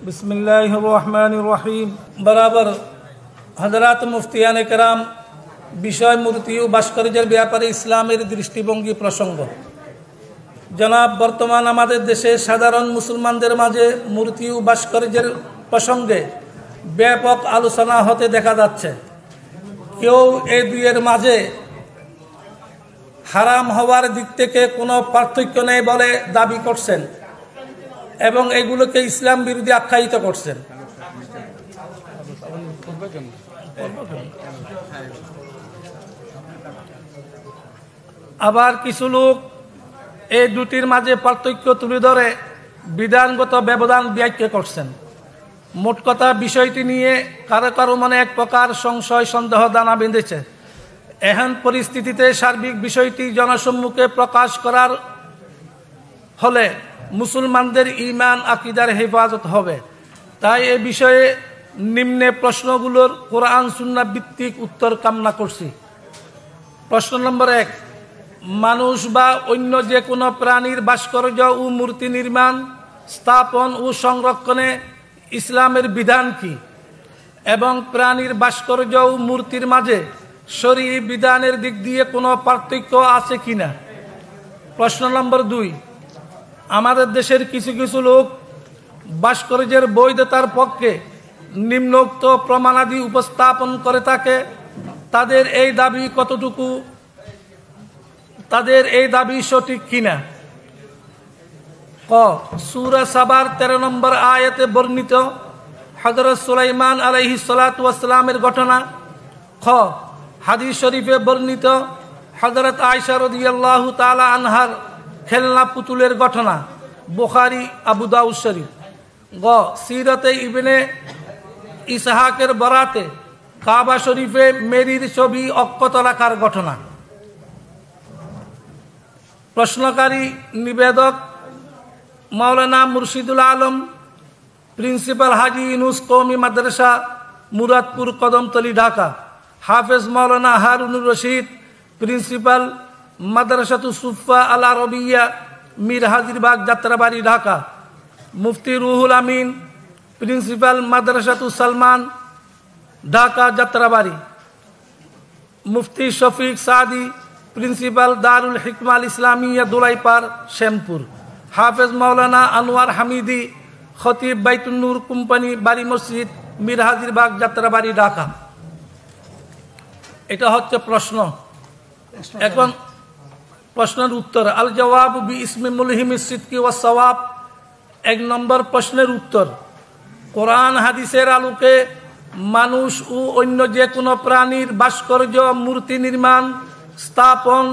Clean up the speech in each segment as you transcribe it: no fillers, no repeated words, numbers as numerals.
बिस्मिल्लाहिर रहमानिर रहीम। बराबर हजरात मुफ्तियाने कराम বিষয় মূর্তি ও ভাস্কর্যের ব্যাপারে ইসলামের দৃষ্টিভঙ্গি প্রসঙ্গ। জনাব, বর্তমান আমাদের দেশে সাধারণ মুসলমানদের মাঝে মূর্তি ও ভাস্কর্যের প্রসঙ্গে ব্যাপক আলোচনা হতে দেখা যাচ্ছে। কেউ এই দুইয়ের মাঝে হারাম হওয়ার দিক থেকে কোনো পার্থক্য নেই বলে দাবি করছেন এবং এগুলোকে ইসলাম বিরোধী আখ্যায়িত করছেন। আবার কিছু লোক এই দুটির মাঝে পার্থক্য তুলে ধরে বিধানগত ব্যবধান ব্যাখ্যা করছেন। মোট কথা, বিষয়টি নিয়ে কারো কারো মনে এক প্রকার সংশয় সন্দেহ দানা বেঁধেছে। এখন পরিস্থিতিতে সার্বিক বিষয়টি জনসম্মুখে প্রকাশ করার হলে মুসলমানদের ঈমান আকীদার হেফাজত হবে। তাই এ বিষয়ে নিম্নে প্রশ্নগুলোর কোরআন সুন্নাহ ভিত্তিক উত্তর কামনা করছি। প্রশ্ন নম্বর 1, মানুষ বা অন্য যে কোনো প্রাণীর ভাস্কর্য ও মূর্তি নির্মাণ, স্থাপন ও সংরক্ষণে ইসলামের বিধান কি এবং প্রাণীর ভাস্কর্য ও মূর্তির মাঝে শরঈ বিধানের দিক দিয়ে কোনো পার্থক্য আছে কিনা। প্রশ্ন নম্বর 2, আমাদের দেশের কিছু কিছু লোক ভাস্কর্যের বৈধতার পক্ষে নিম্নোক্ত প্রমাণাদি উপস্থাপন করে থাকে। তাদের এই দাবি সঠিক কিনা। ক, সূরা সাবার 13 নম্বর আয়াতে বর্ণিত হযরত সুলাইমান আলাইহিস সালাতু ওয়াস সালামের ঘটনা। খ, হাদিস শরীফে বর্ণিত হযরত আয়েশা রাদিয়াল্লাহু তাআলা আনহার খেলনা পুতুলের ঘটনা, বুখারী, আবু দাউদ শরীফ। গ, সিরাতে ইবনে ইসহাকের বরাতে কাবা শরীফে মেরির ছবি অক্ষত রাখার ঘটনা। প্রশ্নকারী নিবেদক মাওলানা মুর্শিদুল আলম, প্রিন্সিপাল হাজি ইউনুস কওমি মাদ্রাসা, মুরাদপুর, কদমতলী, ঢাকা। হাফেজ মাওলানা হারুনুর রশিদ, প্রিন্সিপাল মাদ্রাসাতু সুফা আল আরবিয়া, মীর হাজিরবাগ, যাত্রাবাড়ি, ঢাকা। মুফতি রুহুল আমিন, প্রিন্সিপাল মাদ্রাসাতু সালমান, ঢাকা, যাত্রাবাড়ি। মুফতি শফিক সাদি, প্রিন্সিপাল দারুল হিকমা আল ইসলামিয়া, দুলাইপাড়, শ্যামপুর। হাফেজ মাওলানা আনোয়ার হামিদি, খতিব বাইতুন নূর কোম্পানি, বাড়ি মসজিদ, মীর হাজিরবাগ, যাত্রাবাড়ি, ঢাকা। এটা হচ্ছে প্রশ্ন। এখন প্রশ্নের উত্তর। আল জওয়াব বি ইসমি মুলহিমিস সিদকি ওয়াস সওয়াব। 1 নম্বর প্রশ্নের উত্তর, কোরআন হাদিসের আলোকে মানুষ ও অন্য যে কোনো প্রাণীর ভাস্কর্য, মূর্তি নির্মাণ, স্থাপন,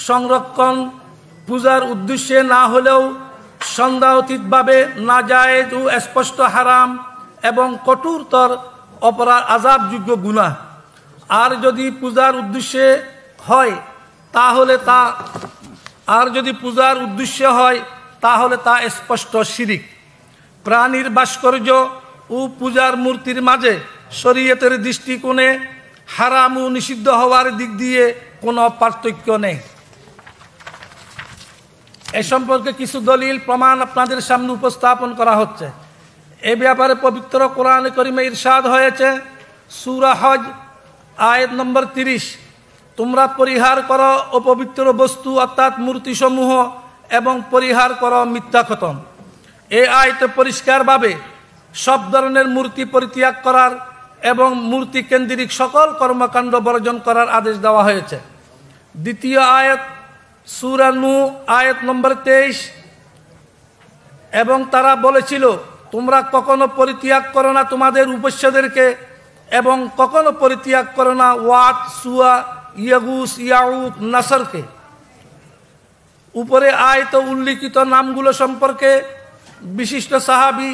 সংরক্ষণ পূজার উদ্দেশ্যে না হলেও সন্দেহাতীতভাবে নাজায়েজ ও স্পষ্ট হারাম এবং কঠোরতর অপরাধ, আযাবযোগ্য গুনাহ। আর যদি পূজার উদ্দেশ্যে হয় তাহলে তা স্পষ্ট শিরিক। প্রাণীর ভাস্কর্য ও পূজার মূর্তির মাঝে শরীয়তের দৃষ্টিকোণে হারাম ও নিষিদ্ধ হওয়ার দিক দিয়ে কোনো পার্থক্য নেই। এ সম্পর্কে কিছু দলিল প্রমাণ আপনাদের সামনে উপস্থাপন করা হচ্ছে। এ ব্যাপারে পবিত্র কোরআনে কারিমে ইরশাদ হয়েছে, সূরা হজ আয়াত নম্বর 30, তোমরা পরিহার করো অপবিত্র বস্তু অর্থাৎ মূর্তিসমূহ এবং পরিহার করো মিথ্যা খতম। এই আয়াতে পরিষ্কারভাবে সব ধরনের মূর্তি পরিত্যাগ করার এবং মূর্তি কেন্দ্রিক সকল কর্মকাণ্ড বর্জন করার আদেশ দেওয়া হয়েছে। দ্বিতীয় আয়াত সূরা নূহ আয়াত নম্বর 23, এবং তারা বলেছিল, তোমরা কখনো পরিত্যাগ করো না তোমাদের উপাস্যদেরকে এবং কখনো পরিত্যাগ করো না ওয়াত, সুয়া, ইয়াগুস, ইয়াউক, নাসরকে। উপরে আয়াতে উল্লিখিত নামগুলো সম্পর্কে বিশিষ্ট সাহাবী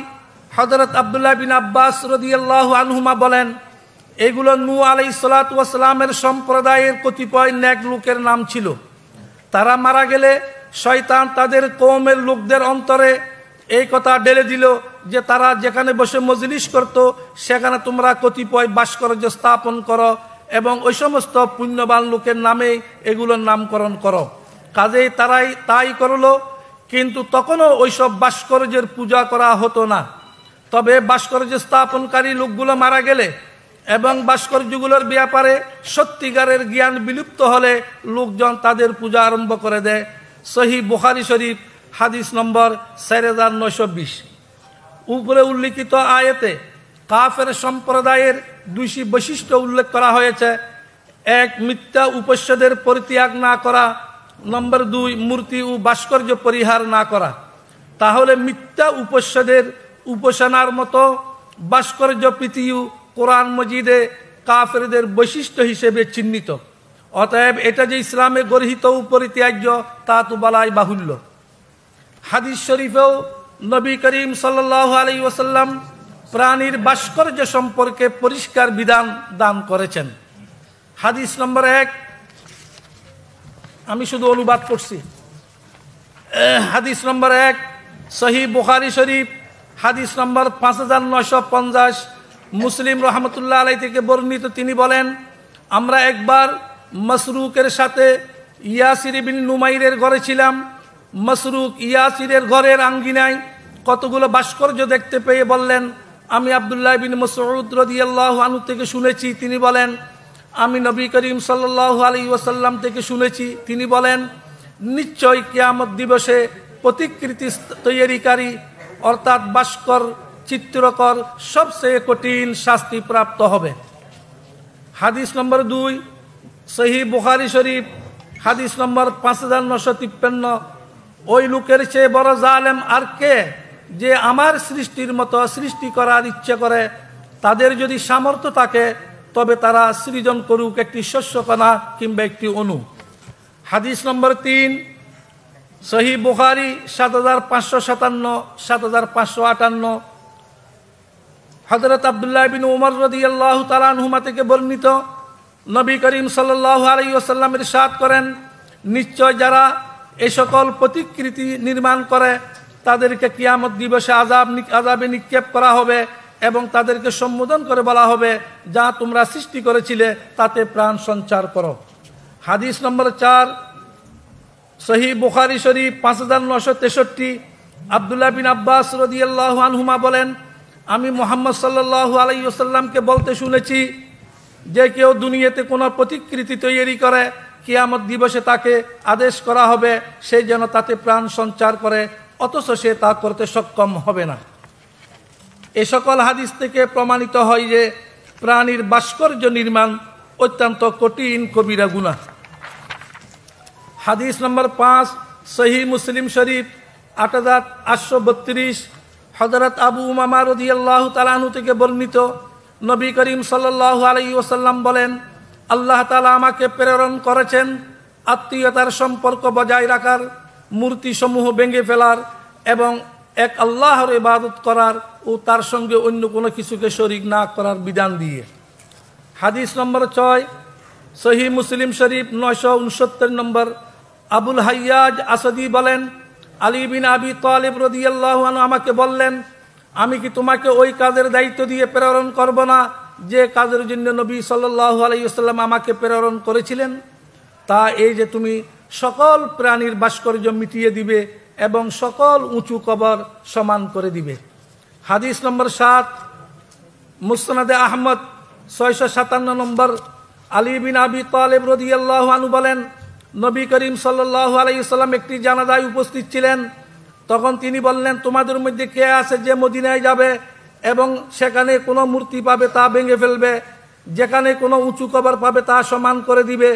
হযরত আব্দুল্লাহ বিন আব্বাস রাদিয়াল্লাহু আনহুমা বলেন, এগুলো নূহ আলাইহিস সালাতু ওয়াস সালামের সম্প্রদায়ের কতিপয় নেক লোকের নাম ছিল। তারা মারা গেলে শয়তান তাদের কওমের লোকদের অন্তরে এই কথা ঢেলে দিল যে তারা যেখানে বসে মজলিস করত সেখানে তোমরা কতিপয় ভাস্কর্য স্থাপন করো এবং ওই সমস্ত পুণ্যবান লোকের নামে এগুলোর নামকরণ করো। কাজেই তারাই তাই করলো, কিন্তু তখনও ওইসব ভাস্কর্যের পূজা করা হতো না। তবে ভাস্কর্য স্থাপনকারী লোকগুলো মারা গেলে এবং ভাস্কর্যগুলোর ব্যাপারে সত্যিকারের জ্ঞান বিলুপ্ত হলে লোকজন তাদের পূজা আরম্ভ করে দেয়। সহিহ বুখারী শরীফ হাদিস নম্বর 4920। উপরে উল্লিখিত আয়াতে কাফের সম্প্রদায়ের দুইটি বৈশিষ্ট্য উল্লেখ করা হয়েছে। এক, মিথ্যা উপাস্যদের পরিত্যাগ না করা। নম্বর 2, মূর্তি ও ভাস্কর্য পরিহার না করা। তাহলে মিথ্যা উপাস্যদের উপাসনার মতো ভাস্কর্য প্রীতিও কোরআন মজিদে কাফেরদের বৈশিষ্ট্য হিসেবে চিহ্নিত। অতএব এটা যে ইসলামে গর্হিত ও পরিত্যাজ্য তা তো বলাই বাহুল্য। হাদিস শরীফেও নবী করিম সাল্লাল্লাহু আলাইহি ওয়াসাল্লাম প্রাণীর ভাস্কর্য সম্পর্কে পরিষ্কার বিধান দান করেছেন। হাদিস নম্বর 1, আমি শুধু অনুবাদ করছি। হাদিস নম্বর 1, সহিহ বুখারী শরীফ হাদিস নম্বর 5950, মুসলিম রহমতুল্লাহ আলাইহি থেকে বর্ণিত। তিনি বলেন, আমরা একবার মাসরুকের সাথে ইয়াসির ইবনে নুমাইরের ঘরে ছিলাম। মাসরুক ইয়াসিরের ঘরের আঙ্গিনায় কতগুলো ভাস্কর্য দেখতে পেয়ে বললেন, আমি আব্দুল্লাহ বিন মাসউদ রাদিয়াল্লাহু আনহু থেকে শুনেছি। তিনি বলেন, আমি নবী করিম সাল্লাল্লাহু আলাইহি ওয়াসাল্লাম থেকে শুনেছি। তিনি বলেন, নিশ্চয় কিয়ামত দিবসে প্রতিকৃতি তৈরিকারী অর্থাৎ ভাস্কর চিত্রকর সবচেয়ে কঠিন শাস্তি প্রাপ্ত হবে। হাদিস নম্বর 2, সহিহ বুখারী শরীফ হাদিস নম্বর 5953। ওই লোকের চেয়ে বড় জালেম আর কে, যে আমার সৃষ্টির মতো সৃষ্টি করার ইচ্ছে করে। তাদের যদি সামর্থ্য থাকে তবে তারা সৃজন করুক একটি শস্যকণা কিংবা একটি অণু। হাদিস নম্বর 3, সহিহ বুখারী 7557, 7558। হযরত আব্দুল্লাহ বিন উমর রাদিয়াল্লাহু তাআলা আনহুমা থেকে বর্ণিত, নবী করিম সাল্লাল্লাহু আলাইহি ওয়াসাল্লাম ইরশাদ করেন, নিশ্চয় যারা এই সকল প্রতিকৃতি নির্মাণ করে তাদেরকে কিয়ামত দিবসে আযাবে নিক্ষেপ করা হবে এবং তাদেরকে সম্বোধন করে বলা হবে, যা তোমরা সৃষ্টি করেছিলে তাতে প্রাণ সঞ্চার করো। হাদিস নম্বর 4, সহিহ বুখারী শরীফ 5963। আব্দুল্লাহ বিন আব্বাস রাদিয়াল্লাহু আনহুমা বলেন, আমি মুহাম্মদ সাল্লাল্লাহু আলাইহি ওয়াসাল্লামকে বলতে শুনেছি, যে কেউ দুনিয়াতে কোনো প্রতিকৃতি তৈরি করে কিয়ামত দিবসে তাকে আদেশ করা হবে সে যেন তাতে প্রাণ সঞ্চার করে, অথচ সে তা করতে সক্ষম হবে না। এ সকল হাদিস থেকে প্রমাণিত হয় যে প্রাণীর ভাস্কর্য নির্মাণ অত্যন্ত কঠিন কবিরা গুনাহ। হাদিস নম্বর 5, সহিহ মুসলিম শরীফ 8832। হযরত আবু উমামা রাদিয়াল্লাহু তাআলা আনহু থেকে বর্ণিত, নবী করিম সাল্লাল্লাহু আলাইহি ওয়াসাল্লাম বলেন, আল্লাহ তাআলা আমাকে প্রেরণ করেছেন আত্মীয়তার সম্পর্ক বজায় রাখার, মূর্তিসমূহ ভেঙে ফেলার এবং এক আল্লাহর ইবাদত করার ও তার সঙ্গে অন্য কোনো কিছুকে শরীক না করার বিধান দিয়ে। হাদিস নম্বর 6, সহিহ মুসলিম শরীফ 969 নম্বর। আবুল হাইয়াজ আসাদি বলেন, আলী বিন আবি তালিব রাদিয়াল্লাহু আনহু আমাকে বললেন, আমি কি তোমাকে ওই কাজের দায়িত্ব দিয়ে প্রেরণ করব না যে কাজের জন্য নবী সাল্লাল্লাহু আলাইহি ওয়াসাল্লাম আমাকে প্রেরণ করেছিলেন? তা এই যে তুমি সকল প্রাণীর ভাস্কর্য মিটিয়ে দিবে এবং সকল উঁচু কবর সমান করে দিবে। হাদিস নম্বর 7, মুসনাদে আহমদ 657 নম্বর। আলী বিন আবি তালিব রাদিয়াল্লাহু আনহু বলেন, নবী করিম সাল্লাল্লাহু আলাইহি ওয়াসাল্লাম একটি জানাজায় উপস্থিত ছিলেন। তখন তিনি বললেন, তোমাদের মধ্যে কে আছে যে মদিনায় যাবে এবং সেখানে কোনো মূর্তি পাবে তা ভেঙে ফেলবে, যেখানে কোনো উঁচু কবর পাবে তা সমান করে দিবে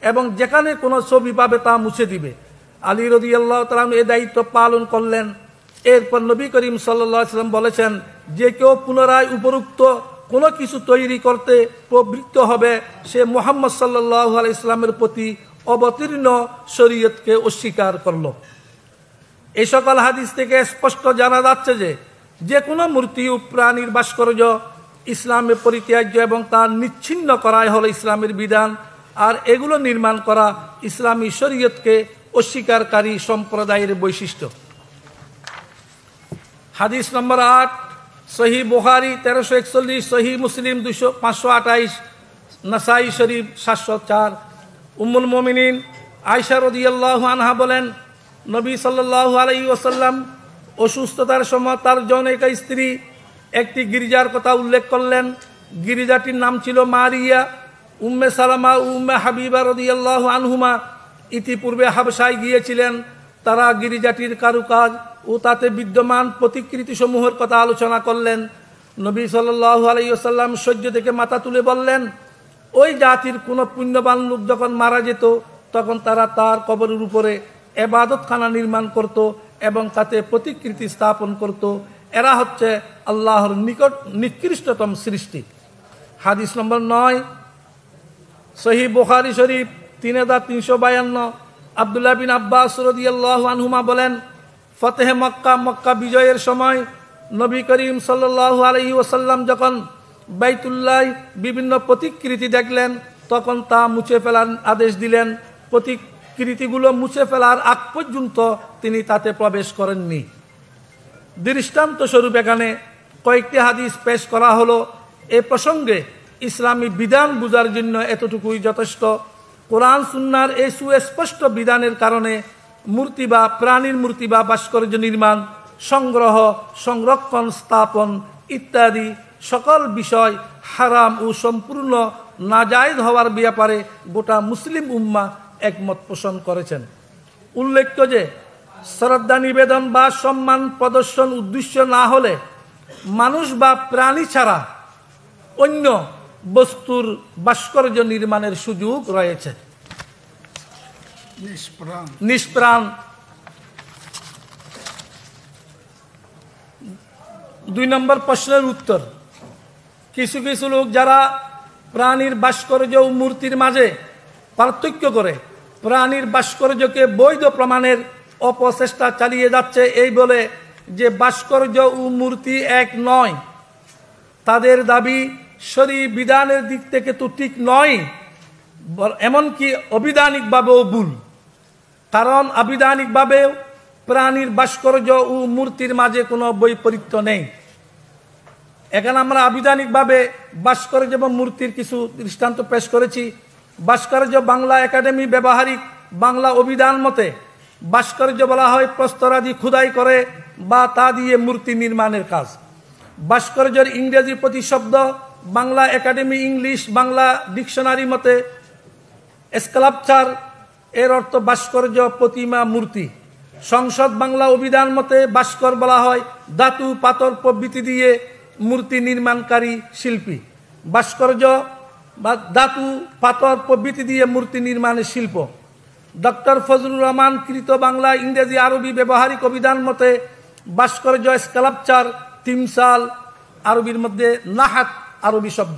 এবং যেখানে কোনো ছবি পাবে তা মুছে দিবে। আলী রাদিয়াল্লাহু তাআলা এই দায়িত্ব পালন করলেন। এরপর নবী করিম সাল্লাল্লাহু আলাইহি ওয়াসাল্লাম বলেছেন, যে কেউ পুনরায় উপরোক্ত কোনো কিছু তৈরি করতে প্রবৃত্ত হবে সে মুহাম্মদ সাল্লাল্লাহু আলাইহি ওয়াসাল্লামের প্রতি অবতীর্ণ শরীয়তকে অস্বীকার করল। এই সকল হাদিস থেকে স্পষ্ট জানা যাচ্ছে যে যে কোনো মূর্তি ও প্রাণীর ভাস্কর্য ইসলামে পরিত্যাজ্য এবং তা নিচ্ছিন্ন করাই হলো ইসলামের বিধান, আর এগুলো নির্মাণ করা ইসলামী শরীয়তকে অস্বীকারী সম্প্রদায়ের বৈশিষ্ট্য। হাদিস নম্বর 8, সহিহ বুখারী 1341, সহিহ মুসলিম 528, নাসাই শরীফ 704। উম্মুল মুমিনিন আয়েশা রাদিয়াল্লাহু আনহা বলেন, নবী সাল্লাল্লাহু আলাইহি ওয়াসাল্লাম অসুস্থতার সময় তার জনৈক স্ত্রী একটি গির্জার কথা উল্লেখ করলেন। গির্জাটির নাম ছিল মারিয়া। উম্মে সালামা ও উম্মে হাবিবা রাদিয়াল্লাহু আনহুমা ইতিপূর্বে হাবশায় গিয়েছিলেন। তারা গির্জাটির কারুকাজ ও তাতে বিদ্যমান প্রতিকৃতিসমূহের কথা আলোচনা করলেন। নবী সাল্লাল্লাহু আলাইহি ওয়াসাল্লাম সহ্য থেকে মাথা তুলে বললেন, ওই জাতির কোনো পুণ্যবান লোক যখন মারা যেত তখন তারা তার কবরের উপরে ইবাদতখানা নির্মাণ করত এবং তাতে প্রতিকৃতি স্থাপন করত। এরা হচ্ছে আল্লাহর নিকট নিকৃষ্টতম সৃষ্টি। হাদিস নম্বর 9, সহিহ বুখারী শরীফ 3352। আব্দুল্লাহ বিন আব্বাস রাদিয়াল্লাহু আনহুমা বলেন, ফতেহে মক্কা, মক্কা বিজয়ের সময় নবী করিম সাল্লাল্লাহু আলাইহি ওয়াসাল্লাম যখন বাইতুল্লাহ বিভিন্ন প্রতিকৃতি দেখলেন তখন তা মুছে ফেলার আদেশ দিলেন। প্রতিকৃতিগুলো মুছে ফেলার আগ পর্যন্ত তিনি তাতে প্রবেশ করেননি। দৃষ্টান্ত স্বরূপ এখানে কয়েকটি হাদিস পেশ করা হলো। এ প্রসঙ্গে ইসলামী বিধান বুঝার জন্য এতটুকুই যথেষ্ট। কোরআন সুন্নাহর এই সুস্পষ্ট বিধানের কারণে মূর্তি বা প্রাণীর মূর্তি বা ভাস্কর্য নির্মাণ, সংগ্রহ, সংরক্ষণ, স্থাপন ইত্যাদি সকল বিষয় হারাম ও সম্পূর্ণ নাজায়েজ হওয়ার ব্যাপারে গোটা মুসলিম উম্মাহ একমত পোষণ করেছেন। উল্লেখ্য যে শ্রদ্ধা নিবেদন বা সম্মান প্রদর্শন উদ্দেশ্য না হলে মানুষ বা প্রাণী ছাড়া অন্য বস্তুর ভাস্কর্য নির্মাণের সুযোগ রয়েছে। নিষ্প্রাণ। 2 নম্বর প্রশ্নের উত্তর, কিছু কিছু লোক যারা প্রাণীর ভাস্কর্য ও মূর্তির মাঝে পার্থক্য করে প্রাণীর ভাস্কর্যকে বৈধ প্রমাণের অপচেষ্টা চালিয়ে যাচ্ছে এই বলে যে ভাস্কর্য ও মূর্তি এক নয়। তাদের দাবি শরীয়ী বিধানের দিক থেকে তো ঠিক নয়, এমনকি অবিধানিকভাবেও ভুল। কারণ আবিধানিকভাবেও প্রাণীর ভাস্কর্য ও মূর্তির মাঝে কোনো বৈপরীত্য নেই। এখানে আমরা আবিধানিকভাবে ভাস্কর্য এবং মূর্তির কিছু দৃষ্টান্ত পেশ করেছি। ভাস্কর্য বাংলা একাডেমি ব্যবহারিক বাংলা অভিধান মতে ভাস্কর্য বলা হয় প্রস্তরাদি খোদাই করে বা তা দিয়ে মূর্তি নির্মাণের কাজ। ভাস্কর্যের ইংরেজি প্রতিশব্দ Bangla academy English Bangla dictionary মতে স্কাল্পচার, এর অর্থ ভাস্কর্য, প্রতিমা, মূর্তি। সংসদ বাংলা অভিধান মতে ভাস্কর বলা হয় ধাতু, পাথর প্রভৃতি দিয়ে মূর্তি নির্মাণকারী শিল্পী। ভাস্কর্য বা ধাতু, পাথর প্রভৃতি দিয়ে মূর্তি নির্মাণের শিল্প। ডক্টর ফজলুর রহমান কৃত বাংলা ইংরেজি আরবি ব্যবহারিক অভিধান মতে ভাস্কর্য স্কাল্পচার, তিমসাল আরবির মধ্যে নাহাত আরবি শব্দ।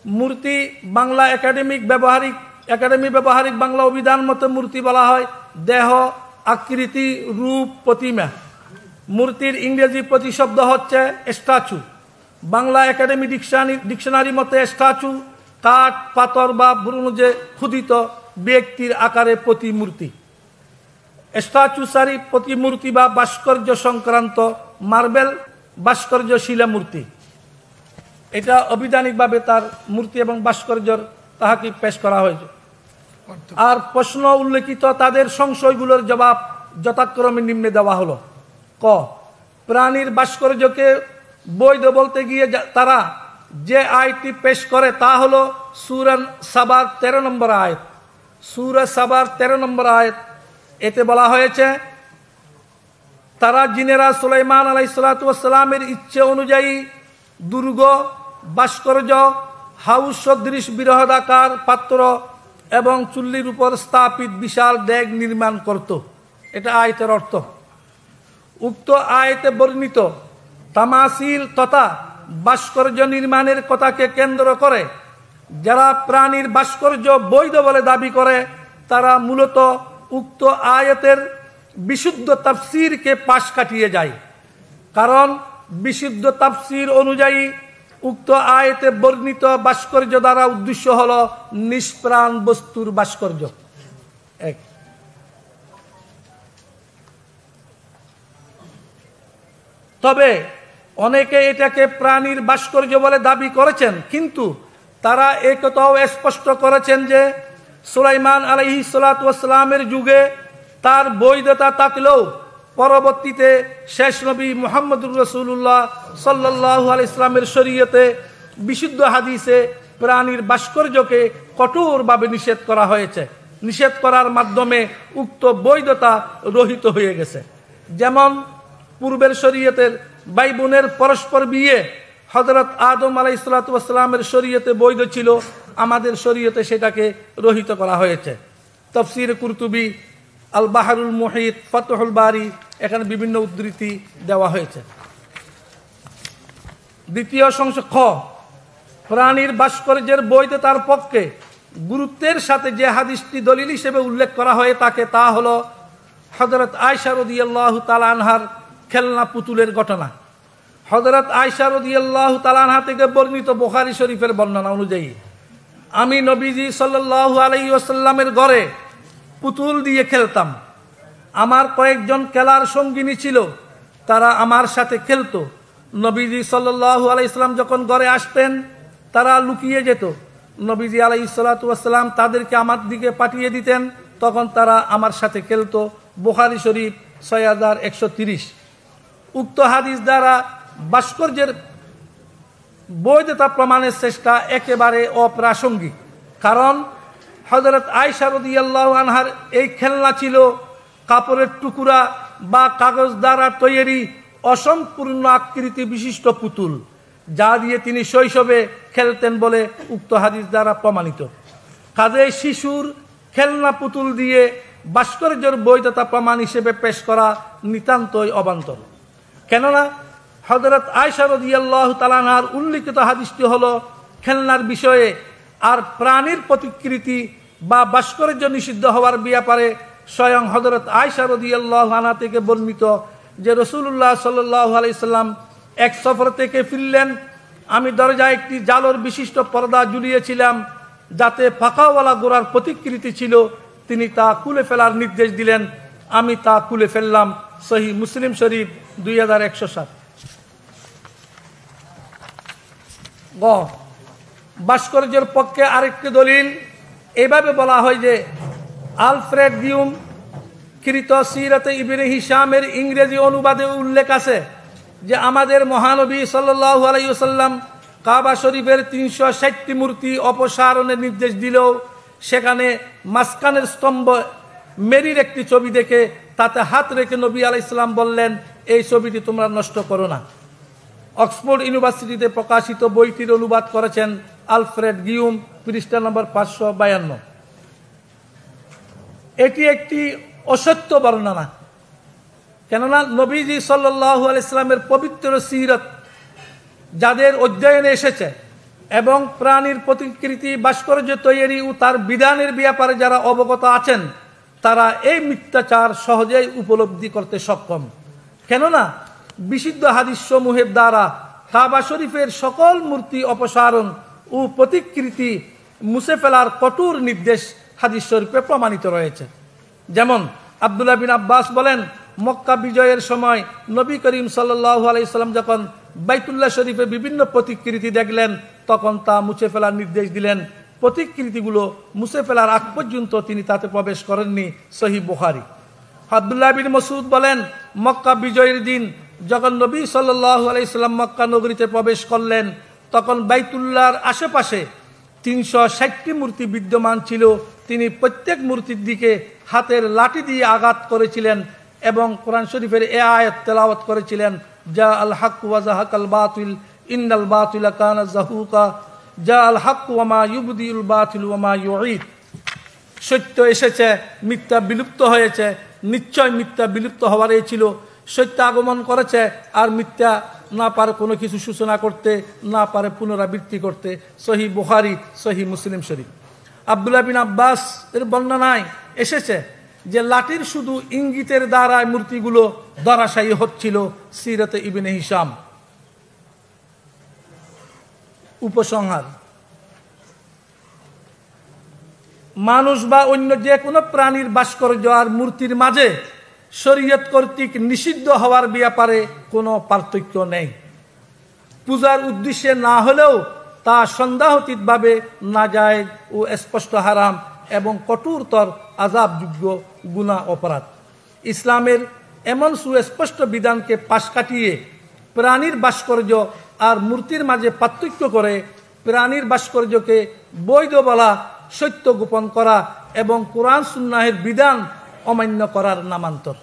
মূর্তি বাংলা একাডেমি ব্যবহারিক বাংলা অভিধান মতে মূর্তি বলা হয় দেহ, আকৃতি, রূপ, প্রতিমা। মূর্তির ইংরেজি প্রতিশব্দ হচ্ছে স্ট্যাচু। বাংলা একাডেমি ডিকশনারি মতে স্ট্যাচু কাঠ, পাথর বা ব্রোঞ্জে খোদিত ব্যক্তির আকারে প্রতিমূর্তি। স্ট্যাচুসারি প্রতিমূর্তি বা ভাস্কর্য সংক্রান্ত মার্বেল ভাস্কর্য শিলামূর্তি। এটা অবিধানিকভাবে তার মূর্তি এবং ভাস্কর্যর তাহাকে পেশ করা হয়েছে। আর প্রশ্ন উল্লেখিত তাদের সংশয়গুলোর জবাব যথাক্রমে নিম্নে দেওয়া হলো। ক, প্রাণীর ভাস্কর্যকে বৈধ বলতে গিয়ে তারা যে আয়াতটি পেশ করে তা হলো সূরা সাবার 13 নম্বর আয়াত। সূরা সাবার 13 নম্বর আয়াত, এতে বলা হয়েছে তারা জিনেরা সুলাইমান আলাইহিস সালাতু ওয়াস সালামের ইচ্ছে অনুযায়ী দুর্গ, ভাস্কর্য, হাউস সদৃশ বৃহদাকার পাত্র এবং চুল্লির উপর স্থাপিত বিশাল ডেগ নির্মাণ করত। এটা আয়াতের অর্থ। উক্ত আয়াতে বর্ণিত তামাসিল তথা ভাস্কর্য নির্মাণের কথাকে কেন্দ্র করে যারা প্রাণীর ভাস্কর্য বৈধ বলে দাবি করে তারা মূলত উক্ত আয়াতের বিশুদ্ধ তাফসীরকে পাশ কাটিয়ে যায়। কারণ বিশুদ্ধ তাফসীর অনুযায়ী উক্ত আয়াতে বর্ণিত ভাস্কর্য দ্বারা উদ্দেশ্য হলো নিষ্প্রাণ বস্তুর ভাস্কর্য। এক, তবে অনেকে এটাকে প্রাণীর ভাস্কর্য বলে দাবি করেছেন, কিন্তু তারা এই কথাও স্পষ্ট করেছেন যে সুলাইমান আলাইহিস সালাতু ওয়াস সালামের যুগে তার বৈধতা থাকলেও পরবর্তীতে শেষ নবী মুহাম্মদুর রাসূলুল্লাহ সাল্লাল্লাহু আলাইহি ইসলামের শরীয়তে বিশুদ্ধ হাদিসে প্রাণীর ভাস্কর্যকে কঠোরভাবে নিষেধ করা হয়েছে। নিষেধ করার মাধ্যমে উক্ত বৈধতা রহিত হয়ে গেছে। যেমন পূর্বের শরীয়তের ভাই বোনের পরস্পর বিয়ে হযরত আদম আলাইহিসসালাতু ওয়াসসালামের শরীয়তে বৈধ ছিল, আমাদের শরীয়তে সেটাকে রহিত করা হয়েছে। তাফসীর কুরতুবী, আল বাহরুল মুহিত, ফাতহুল বারী, এখানে বিভিন্ন উদ্ধৃতি দেওয়া হয়েছে। দ্বিতীয় সংশয় খ, প্রাণীর ভাস্কর্যের বৈধতার পক্ষে গুরুত্বের সাথে যে হাদিসটি দলিল হিসেবে উল্লেখ করা হয়ে থাকে তা হলো হযরত আয়েশা রাদিয়াল্লাহু তাআলা আনহার খেলনা পুতুলের ঘটনা। হযরত আয়েশা রাদিয়াল্লাহু তাআলা আনহা থেকে বর্ণিত বুখারী শরীফের বর্ণনা অনুযায়ী, আমি নবীজি সাল্লাল্লাহু আলাইহি ওয়াসাল্লামের ঘরে পুতুল দিয়ে খেলতাম। আমার কয়েকজন খেলার সঙ্গিনী ছিল, তারা আমার সাথে খেলতো। নবীজি সাল্লাল্লাহু আলাইহি ওয়াসাল্লাম যখন ঘরে আসতেন তারা লুকিয়ে যেত। নবীজি আলাইহিস সালাতু ওয়াস সালাম তাদেরকে আমার দিকে পাঠিয়ে দিতেন, তখন তারা আমার সাথে খেলতো। বুখারী শরীফ 6130। উক্ত হাদিস দ্বারা ভাস্কর্যের বৈধতা প্রমাণের চেষ্টা একেবারে অপ্রাসঙ্গিক, কারণ হযরত আয়েশা রাদিয়াল্লাহু আনহার এই খেলনা ছিল কাপড়ের টুকরা বা কাগজ দ্বারা তৈরি অসম্পূর্ণ আকৃতি বিশিষ্ট পুতুল, যা দিয়ে তিনি শৈশবে খেলতেন বলে উক্ত হাদিস দ্বারা প্রমাণিত। কাজেই শিশুর খেলনা পুতুল দিয়ে ভাস্কর্যের বৈধতা প্রমাণ হিসেবে পেশ করা নিতান্তই অবান্তর। কেননা হযরত আয়েশা রাদিয়াল্লাহু তাআলা আনহার উল্লিখিত হাদিসটি হলো খেলনার বিষয়ে, আর প্রাণীর প্রতিকৃতি বা ভাস্কর্য নিষিদ্ধ হওয়ার ব্যাপারে স্বয়ং হযরত আয়েশা রাদিয়াল্লাহু আনহা থেকে বর্ণিত যে রাসূলুল্লাহ সাল্লাল্লাহু আলাইহি সাল্লাম এক সফর থেকে ফিরলেন। আমি দরজায় একটি জালর বিশিষ্ট পর্দা ঝুলিয়েছিলাম, যাতে পাকাওয়ালা গোড়ার প্রতিকৃতি ছিল। তিনি তা খুলে ফেলার নির্দেশ দিলেন, আমি তা খুলে ফেললাম। সহিহ মুসলিম শরীফ 2107। গ, ভাস্কর্যের পক্ষে আরেকটি দলিল এভাবে বলা হয় যে আলফ্রেড বিউম কৃত সিরাতে ইবনে হিশামের ইংরেজি অনুবাদে উল্লেখ আছে যে আমাদের মহানবী সাল্লাল্লাহু আলাইহি ওয়াসাল্লাম কাবা শরীফের 360টি মূর্তি অপসারণের নির্দেশ দিলেও সেখানে মাঝখানের স্তম্ভ মেরির একটি ছবি দেখে তাতে হাত রেখে নবী আলাইহিস সালাম বললেন, এই ছবিটি তোমরা নষ্ট করো না। অক্সফোর্ড ইউনিভার্সিটিতে প্রকাশিত বইটির অনুবাদ করেছেন আলফ্রেড গিউম, পৃষ্ঠা নম্বর 552। এটি একটি অসত্য বর্ণনা, কেননা নবীজি সাল্লাল্লাহু আলাইহি সাল্লামের পবিত্র সিরাত যাদের অধ্যয়নে এসেছে এবং প্রাণীর প্রতিকৃতি ভাস্কর্য তৈরি ও তার বিধানের ব্যাপারে যারা অবগত আছেন, তারা এই মিথ্যাচার সহজেই উপলব্ধি করতে সক্ষম। কেননা বিশুদ্ধ হাদিস সমূহের দ্বারা কাবা শরীফের সকল মূর্তি অপসারণ ও প্রতিকৃতি মুছে ফেলার কঠোর নির্দেশ হাদিস শরীফে প্রমাণিত রয়েছে। যেমন আব্দুল্লাহ বিন আব্বাস বলেন, মক্কা বিজয়ের সময় নবী করিম সাল্লাল্লাহু আলাইহি সাল্লাম যখন বাইতুল্লাহ শরীফে বিভিন্ন প্রতিকৃতি দেখলেন, তখন তা মুছে ফেলার নির্দেশ দিলেন। প্রতিকৃতিগুলো মুছে ফেলার আগ পর্যন্ত তিনি তাতে প্রবেশ করেননি। সহিহ বুখারী। আব্দুল্লাহ বিন মাসউদ বলেন, মক্কা বিজয়ের দিন যখন নবী সাল্লাল্লাহু আলাইহি সাল্লাম মক্কা নগরীতে প্রবেশ করলেন, তখন বাইতুল্লাহর আশেপাশে 360টি মূর্তি বিদ্যমান ছিল। তিনি প্রত্যেক মূর্তির দিকে হাতের লাঠি দিয়ে আঘাত করেছিলেন এবং কোরআন শরীফের এ আয়াত তেলাওয়াত করেছিলেন, জা আল হক ওয়া যাহাকাল বাতিল ইন্নাল বাতিলা কানা যাহুকা জা আল হক ওয়া মা ইউবদিউল বাতিল ওয়া মা ইউঈদ। সত্য এসেছে, মিথ্যা বিলুপ্ত হয়েছে। নিশ্চয় মিথ্যা বিলুপ্ত হওয়ারই ছিল। সত্য আগমন করেছে, আর মিথ্যা না পারে কোনো কিছু সূচনা করতে, না পারে পুনরাবৃত্তি করতে। সহিহ বুখারী, সহিহ মুসলিম শরীফ। আব্দুল্লাহ বিন আব্বাস এর বর্ণনায় এসেছে যে লাঠির শুধু ইঙ্গিতের দ্বারা মূর্তিগুলো ধরাশায়ী হচ্ছিল। সিরাতে ইবনে হিশাম। উপসংহার: মানুষ বা অন্য যে কোনো প্রাণীর ভাস্কর্য আর মূর্তির মাঝে শরীয়ত কর্তৃক নিষিদ্ধ হওয়ার ব্যাপারে কোনো পার্থক্য নেই। পূজার উদ্দেশ্যে না হলেও তা সন্দেহাতীতভাবে নাজায়েজ ও স্পষ্ট হারাম এবং কঠোরতর আযাবযোগ্য গুনাহ অপরাধ। ইসলামের এমন সুস্পষ্ট বিধানকে পাশ কাটিয়ে প্রাণীর ভাস্কর্য আর মূর্তির মাঝে পার্থক্য করে প্রাণীর ভাস্কর্যকে বৈধ বলা, সত্য গোপন করা এবং কোরআন সুন্নাহের বিধান অমান্য করার নামান্তর।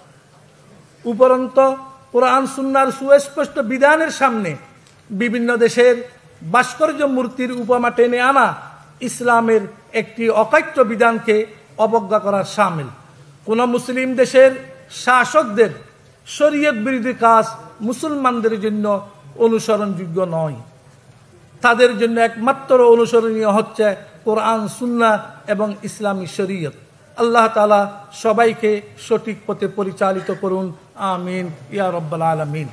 উপরন্ত কোরআন সুন্নাহর সুস্পষ্ট বিধানের সামনে বিভিন্ন দেশের ভাস্কর্য মূর্তির উপমা টেনে আনা ইসলামের একটি অকাট্য বিধানকে অবজ্ঞা করার শামিল। কোন মুসলিম দেশের শাসকদের শরীয়ত বিরোধী কাজ মুসলমানদের জন্য অনুসরণযোগ্য নয়। তাদের জন্য একমাত্র অনুসরণীয় হচ্ছে কোরআন সুন্নাহ এবং ইসলামী শরীয়ত। আল্লাহ তাআলা সবাইকে সঠিক পথে পরিচালিত করুন, আমিন ইয়া রাব্বাল আলামিন।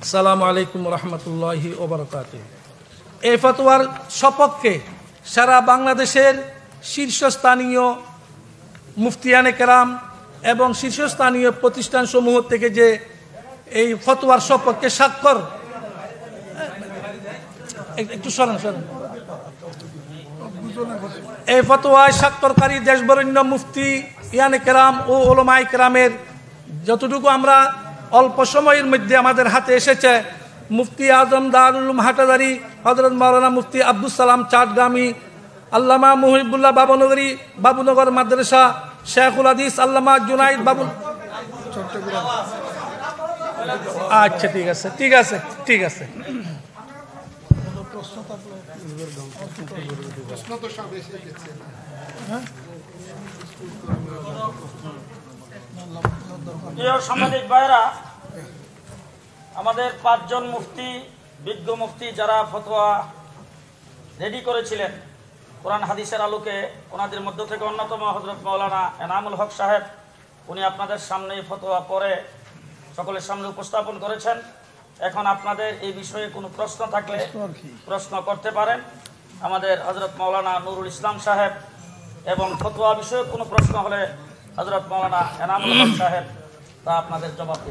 আসসালামু আলাইকুম রহমতুল্লাহি ওয়া বারাকাতুহু। এই ফতোয়ার সপক্ষে সারা বাংলাদেশের শীর্ষস্থানীয় মুফতিয়ানে কেরাম এবং শীর্ষস্থানীয় প্রতিষ্ঠানসমূহ থেকে যে এই ফতোয়ার সপক্ষে স্বাক্ষর, একটু সরেন এই ফতোয়ায় স্বাক্ষরকারী দেশবরেণ্য মুফতি ইয়ানে কেরাম ও উলামায়ে কেরামের যতটুকু আমরা অল্প সময়ের মধ্যে আমাদের হাতে এসেছে, মুফতি আজম দারুল উলুম হাটাজারি হযরত মাওলানা মুফতি আব্দুস সালাম চাটগামী, আল্লামা মুহিবুল্লাহ বাবুনগরী বাবুনগর মাদ্রাসা, শেখুল হাদিস আল্লামা জুনাইদ বাবু। আচ্ছা ঠিক আছে। প্রিয় সাংবাদিক ভাইরা, আমাদের 5 জন মুফতি, বিজ্ঞ মুফতি যারা ফতোয়া রেডি করেছিলেন কোরআন হাদিসের আলোকে, ওনাদের মধ্য থেকে অন্যতম হযরত মাওলানা এনামুল হক সাহেব, উনি আপনাদের সামনে ফতোয়া পড়ে সকলের সামনে উপস্থাপন করেছেন। এখন আপনাদের এই বিষয়ে কোনো প্রশ্ন থাকলে প্রশ্ন করতে পারেন। আমাদের হযরত মাওলানা নুরুল ইসলাম সাহেব, এবং ফতোয়া বিষয়ে কোনো প্রশ্ন হলে হযরত মাওলানা এনামুল হক সাহেব তা আপনাদের জবাব দেবেন।